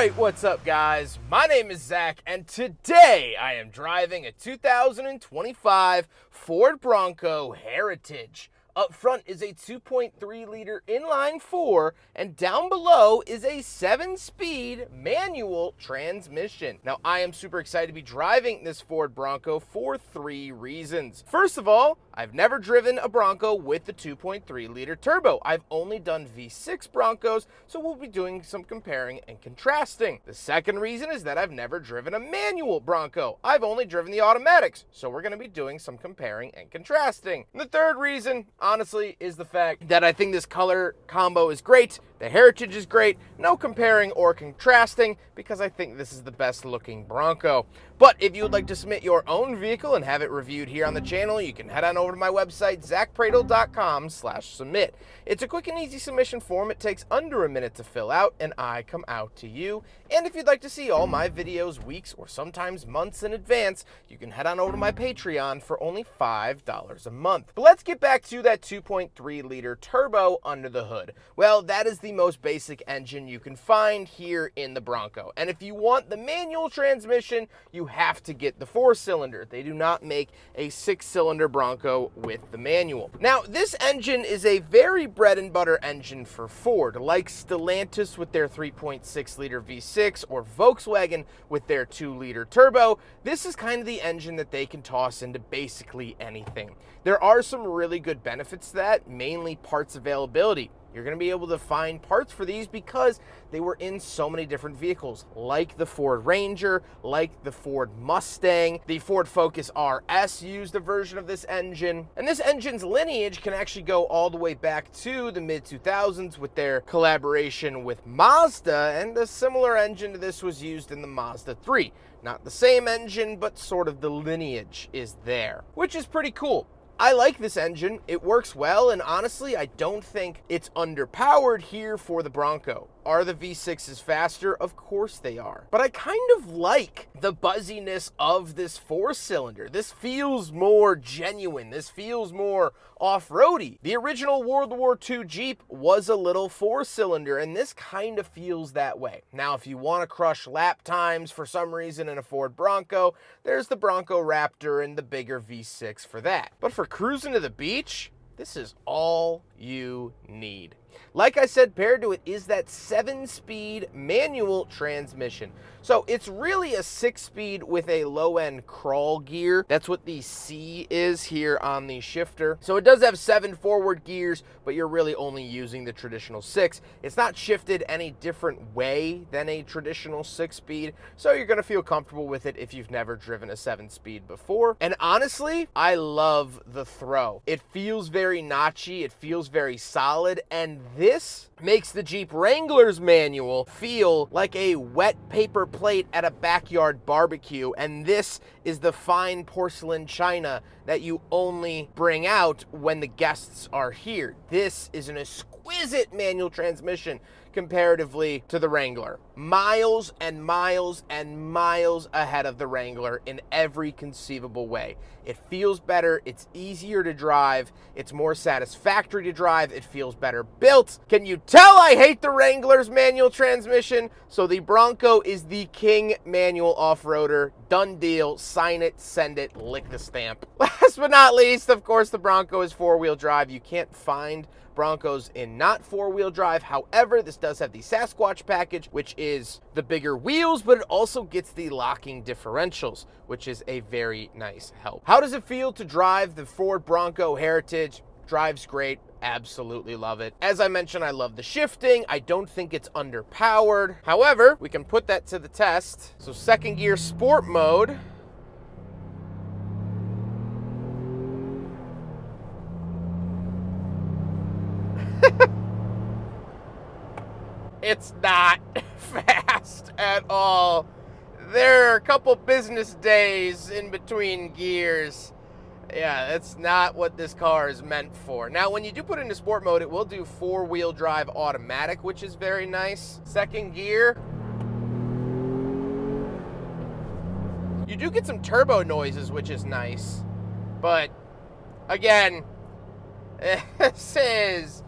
Alright, what's up guys? My name is Zack, and today I am driving a 2025 Ford Bronco Heritage. Up front is a 2.3-liter inline-4, and down below is a 7-speed manual transmission. Now, I am super excited to be driving this Ford Bronco for 3 reasons. First of all, I've never driven a Bronco with the 2.3-liter turbo. I've only done V6 Broncos, so we'll be doing some comparing and contrasting. The second reason is that I've never driven a manual Bronco. I've only driven the automatics, so we're going to be doing some comparing and contrasting. And the third reason, honestly, is the fact that I think this color combo is great, the Heritage is great, no comparing or contrasting, because I think this is the best looking Bronco. But if you would like to submit your own vehicle and have it reviewed here on the channel, you can head on over to my website, zackpradel.com/submit. It's a quick and easy submission form. It takes under a minute to fill out, and I come out to you. And if you'd like to see all my videos weeks or sometimes months in advance, you can head on over to my Patreon for only $5 a month. But let's get back to that 2.3-liter turbo under the hood. Well, that is the most basic engine you can find here in the Bronco. And if you want the manual transmission, you have to get the 4-cylinder. They do not make a 6-cylinder Bronco with the manual. Now, this engine is a very bread and butter engine for Ford, like Stellantis with their 3.6-liter V6 or Volkswagen with their 2-liter turbo. This is kind of the engine that they can toss into basically anything. There are some really good benefits to that, mainly parts availability. You're going to be able to find parts for these because they were in so many different vehicles, like the Ford Ranger, like the Ford Mustang. The Ford Focus RS used a version of this engine. And this engine's lineage can actually go all the way back to the mid-2000s with their collaboration with Mazda, and a similar engine to this was used in the Mazda 3. Not the same engine, but sort of the lineage is there, which is pretty cool. I like this engine, it works well, and honestly, I don't think it's underpowered here for the Bronco. Are the V6s faster? Of course they are. But I kind of like the buzziness of this 4-cylinder. This feels more genuine. This feels more off-roady. The original World War II Jeep was a little 4-cylinder, and this kind of feels that way. Now, if you want to crush lap times for some reason in a Ford Bronco, there's the Bronco Raptor and the bigger V6 for that. But for cruising to the beach, this is all you need. Like I said, paired to it is that 7-speed manual transmission. So it's really a 6-speed with a low-end crawl gear. That's what the C is here on the shifter. So it does have 7 forward gears, but you're really only using the traditional 6. It's not shifted any different way than a traditional 6-speed, so you're going to feel comfortable with it if you've never driven a 7-speed before. And honestly, I love the throw. It feels very notchy, it feels very solid, and this makes the Jeep Wrangler's manual feel like a wet paper plate at a backyard barbecue, and this is the fine porcelain china that you only bring out when the guests are here. This is an exquisite manual transmission comparatively to the Wrangler. Miles and miles and miles ahead of the Wrangler in every conceivable way. It feels better, it's easier to drive, it's more satisfactory to drive, it feels better built. Can you tell I hate the Wrangler's manual transmission? So the Bronco is the king manual off-roader. Done deal, sign it, send it, lick the stamp. Last but not least, of course, the Bronco is 4-wheel drive. You can't find Broncos in not 4-wheel drive. However, this does have the Sasquatch package, which is the bigger wheels, but it also gets the locking differentials, which is a very nice help. How does it feel to drive the Ford Bronco Heritage? Drives great. Absolutely love it. As I mentioned, I love the shifting. I don't think it's underpowered. However, we can put that to the test. So 2nd gear sport mode. It's not fast at all. There are a couple business days in between gears. Yeah, that's not what this car is meant for. Now, when you do put it into sport mode, it will do 4-wheel drive automatic, which is very nice. 2nd gear. You do get some turbo noises, which is nice. But, again, this is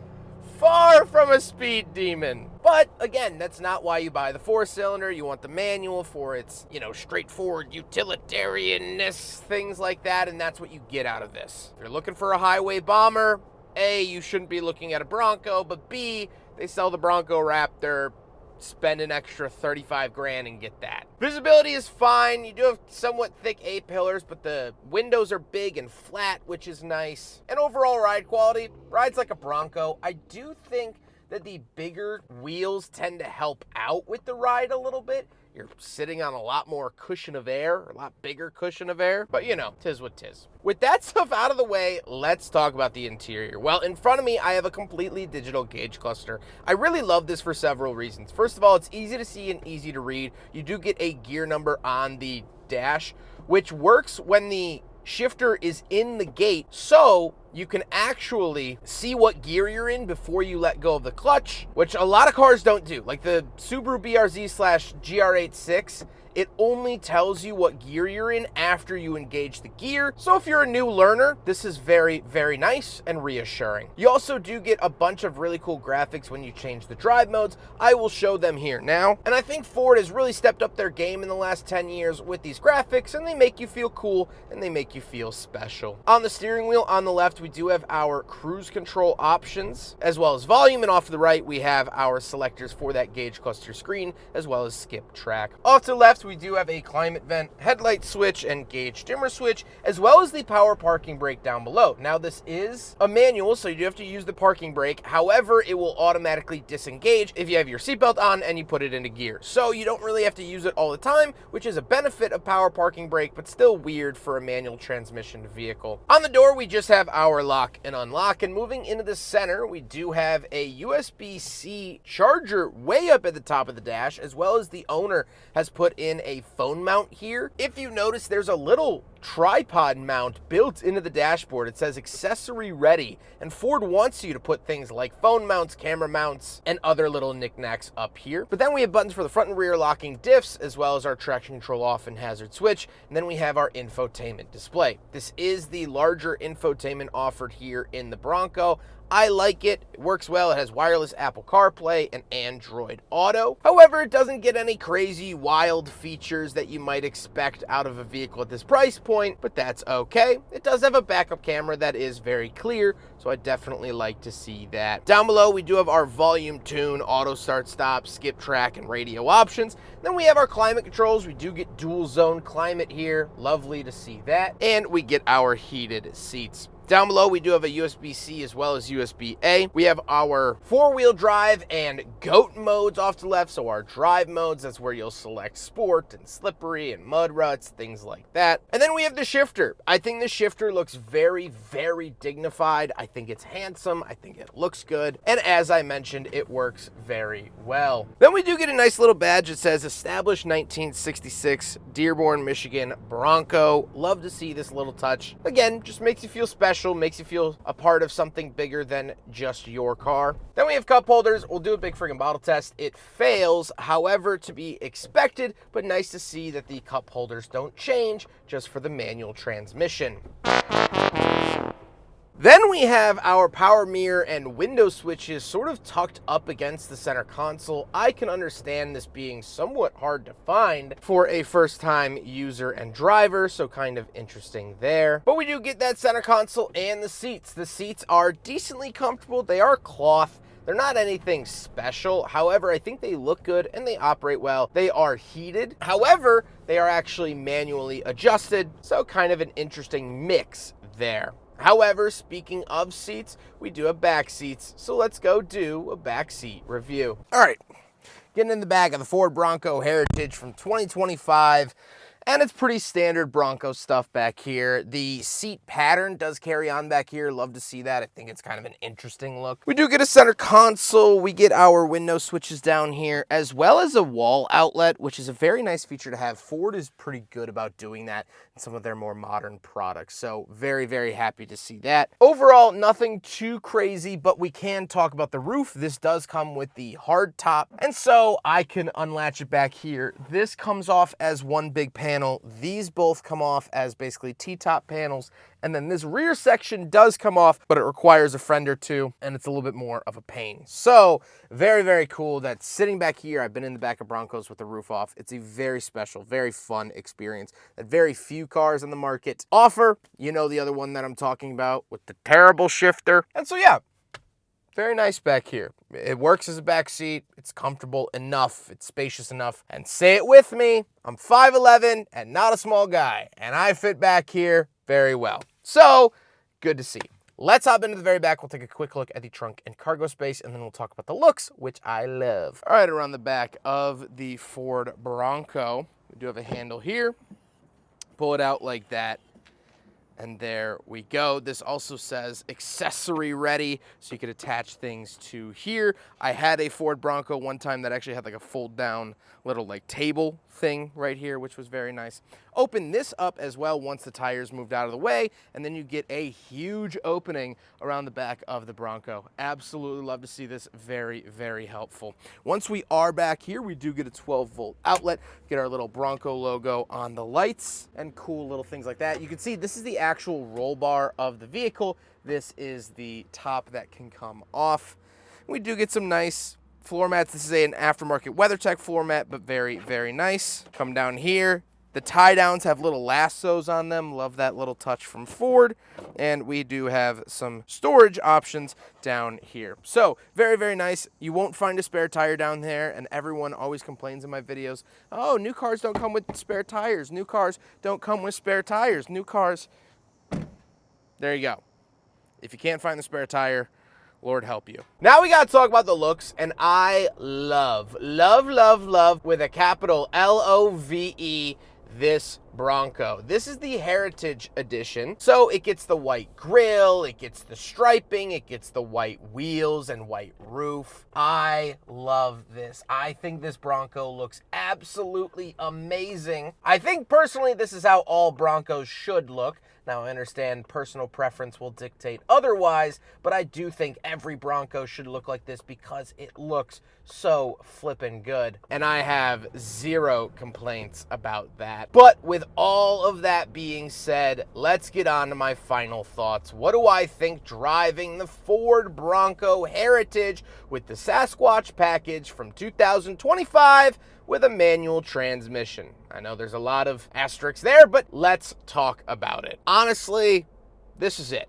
Far from a speed demon. But again, that's not why you buy the 4-cylinder. You want the manual for its, straightforward utilitarianness, things like that, and that's what you get out of this. If you're looking for a highway bomber, A, you shouldn't be looking at a Bronco, but B, they sell the Bronco Raptor. Spend an extra 35 grand and get that. Visibility is fine. You do have somewhat thick A-pillars, but the windows are big and flat, which is nice. And overall ride quality, rides like a Bronco. I do think that the bigger wheels tend to help out with the ride a little bit. You're sitting on a lot more cushion of air, a lot bigger cushion of air, but tis what tis. With that stuff out of the way, let's talk about the interior. Well, in front of me, I have a completely digital gauge cluster. I really love this for several reasons. First of all, it's easy to see and easy to read. You do get a gear number on the dash, which works when the shifter is in the gate, so you can actually see what gear you're in before you let go of the clutch, which a lot of cars don't do. Like the Subaru BRZ/GR86, it only tells you what gear you're in after you engage the gear. So if you're a new learner, this is very, very nice and reassuring. You also do get a bunch of really cool graphics when you change the drive modes. I will show them here now. And I think Ford has really stepped up their game in the last 10 years with these graphics, and they make you feel cool and they make you feel special. On the steering wheel on the left, we do have our cruise control options, as well as volume, and off to the right, we have our selectors for that gauge cluster screen, as well as skip track. Off to the left, we do have a climate vent, headlight switch, and gauge dimmer switch, as well as the power parking brake down below. Now, this is a manual, so you do have to use the parking brake. However, it will automatically disengage if you have your seatbelt on and you put it into gear. So you don't really have to use it all the time, which is a benefit of power parking brake, but still weird for a manual transmission vehicle. On the door, we just have our lock and unlock, and moving into the center, we do have a USB-C charger way up at the top of the dash, as well as the owner has put in a phone mount here. If you notice, there's a little tripod mount built into the dashboard. It says accessory ready, and Ford wants you to put things like phone mounts, camera mounts, and other little knickknacks up here. But then we have buttons for the front and rear locking diffs, as well as our traction control off and hazard switch, and then we have our infotainment display. This is the larger infotainment offered here in the Bronco. I like it. It works well. It has wireless Apple CarPlay and Android Auto. However, it doesn't get any crazy, wild features that you might expect out of a vehicle at this price point, but that's okay. It does have a backup camera that is very clear, so I definitely like to see that. Down below, we do have our volume, tune, auto start stop, skip track, and radio options. Then we have our climate controls. We do get dual zone climate here. Lovely to see that. And we get our heated seats. Down below, we do have a USB-C as well as USB-A. We have our 4-wheel drive and GOAT modes off to the left. So our drive modes, that's where you'll select sport and slippery and mud ruts, things like that. And then we have the shifter. I think the shifter looks very, very dignified. I think it's handsome. I think it looks good. And as I mentioned, it works very well. Then we do get a nice little badge that says established 1966 Dearborn, Michigan Bronco. Love to see this little touch. Again, just makes you feel special. Makes you feel a part of something bigger than just your car. Then we have cup holders. We'll do a big friggin' bottle test. It fails, however, to be expected, but nice to see that the cup holders don't change just for the manual transmission. Then we have our power mirror and window switches sort of tucked up against the center console. I can understand this being somewhat hard to find for a first-time user and driver, so kind of interesting there. But we do get that center console and the seats. The seats are decently comfortable. They are cloth. They're not anything special. However, I think they look good and they operate well. They are heated. However, they are actually manually adjusted, so kind of an interesting mix there. However, speaking of seats, we do have back seats, so let's go do a back seat review. All right, getting in the back of the Ford Bronco Heritage from 2025. And it's pretty standard Bronco stuff back here. The seat pattern does carry on back here. Love to see that. I think it's kind of an interesting look. We do get a center console. We get our window switches down here, as well as a wall outlet, which is a very nice feature to have. Ford is pretty good about doing that in some of their more modern products. So very, very happy to see that. Overall, nothing too crazy, but we can talk about the roof. This does come with the hard top. And so I can unlatch it back here. This comes off as one big panel. These both come off as basically T-top panels, And then this rear section does come off, but it requires a friend or two, and it's a little bit more of a pain. So very, very cool that sitting back here, I've been in the back of Broncos with the roof off. It's a very special, very fun experience that very few cars on the market offer. You know the other one that I'm talking about with the terrible shifter. And so yeah, very nice back here. It works as a back seat. It's comfortable enough. It's spacious enough. And say it with me, I'm 5'11" and not a small guy, and I fit back here very well. So good to see. Let's hop into the very back. We'll take a quick look at the trunk and cargo space, and then we'll talk about the looks, which I love. All right, around the back of the Ford Bronco, we do have a handle here. Pull it out like that. And there we go. This also says accessory ready, so you could attach things to here. I had a Ford Bronco one time that actually had like a fold down little like table thing right here, which was very nice. Open this up as well once the tires moved out of the way, and then you get a huge opening around the back of the Bronco. Absolutely love to see this. Very, very helpful. Once we are back here, we do get a 12-volt outlet, get our little Bronco logo on the lights, and cool little things like that. You can see this is the actual roll bar of the vehicle. This is the top that can come off. We do get some nice floor mats. This is an aftermarket WeatherTech floor mat, but very, very nice. Come down here. The tie downs have little lassos on them. Love that little touch from Ford. And we do have some storage options down here. So very, very nice. You won't find a spare tire down there, and everyone always complains in my videos, oh, new cars don't come with spare tires. New cars don't come with spare tires. New cars. There you go. If you can't find the spare tire, Lord help you. Now we got to talk about the looks, and I love with a capital L-O-V-E this Bronco. This is the Heritage Edition, so it gets the white grille, it gets the striping, it gets the white wheels and white roof. I love this. I think this Bronco looks absolutely amazing. I think personally this is how all Broncos should look. Now, I understand personal preference will dictate otherwise, but I do think every Bronco should look like this because it looks so flippin' good. And I have zero complaints about that. But with all of that being said, let's get on to my final thoughts. What do I think driving the Ford Bronco Heritage with the Sasquatch package from 2025 with a manual transmission? I know there's a lot of asterisks there, but let's talk about it. Honestly, this is it.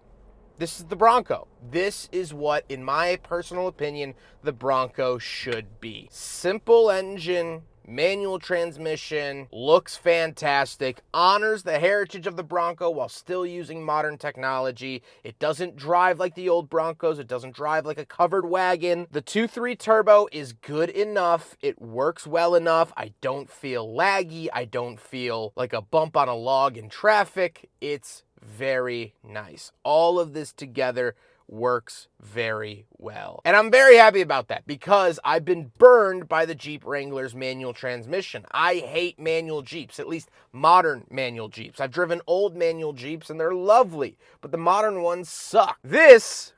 This is the Bronco. This is what, in my personal opinion, the Bronco should be. Simple engine, manual transmission, looks fantastic, honors the heritage of the Bronco while still using modern technology. It doesn't drive like the old Broncos. It doesn't drive like a covered wagon. The 2.3 turbo is good enough. It works well enough. I don't feel laggy. I don't feel like a bump on a log in traffic. It's very nice. All of this together works very well. And I'm very happy about that because I've been burned by the Jeep Wrangler's manual transmission. I hate manual Jeeps, at least modern manual Jeeps. I've driven old manual Jeeps and they're lovely, but the modern ones suck. This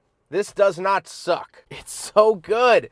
does not suck. It's so good.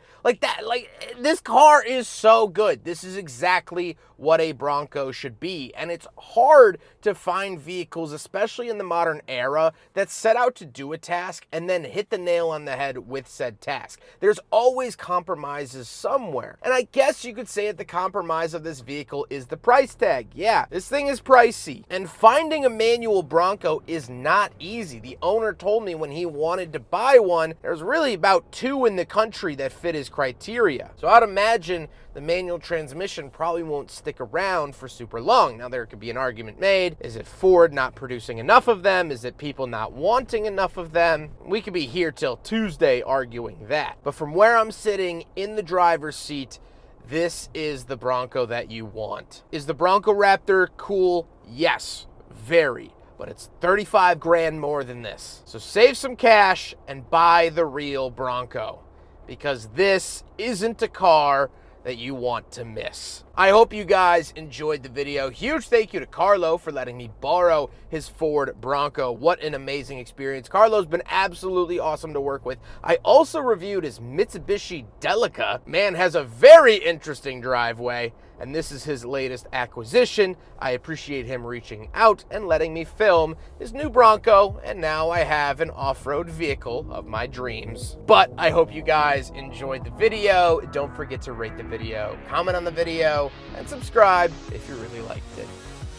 This car is so good. This is exactly what a Bronco should be. And it's hard to find vehicles, especially in the modern era, that set out to do a task and then hit the nail on the head with said task. There's always compromises somewhere. And I guess you could say that the compromise of this vehicle is the price tag. Yeah, this thing is pricey. And finding a manual Bronco is not easy. The owner told me when he wanted to buy one, there's really about 2 in the country that fit his criteria. So I'd imagine the manual transmission probably won't stick around for super long. Now, there could be an argument made. Is it Ford not producing enough of them? Is it people not wanting enough of them? We could be here till Tuesday arguing that. But from where I'm sitting in the driver's seat, this is the Bronco that you want. Is the Bronco Raptor cool? Yes, very. But it's 35 grand more than this. So save some cash and buy the real Bronco, because this isn't a car that you want to miss. I hope you guys enjoyed the video. Huge thank you to Carlo for letting me borrow his Ford Bronco. What an amazing experience. Carlo's been absolutely awesome to work with. I also reviewed his Mitsubishi Delica. Man has a very interesting driveway. and this is his latest acquisition. I appreciate him reaching out and letting me film his new Bronco, and now I have an off-road vehicle of my dreams. But I hope you guys enjoyed the video. Don't forget to rate the video, comment on the video, and subscribe if you really liked it.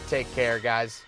Take care, guys.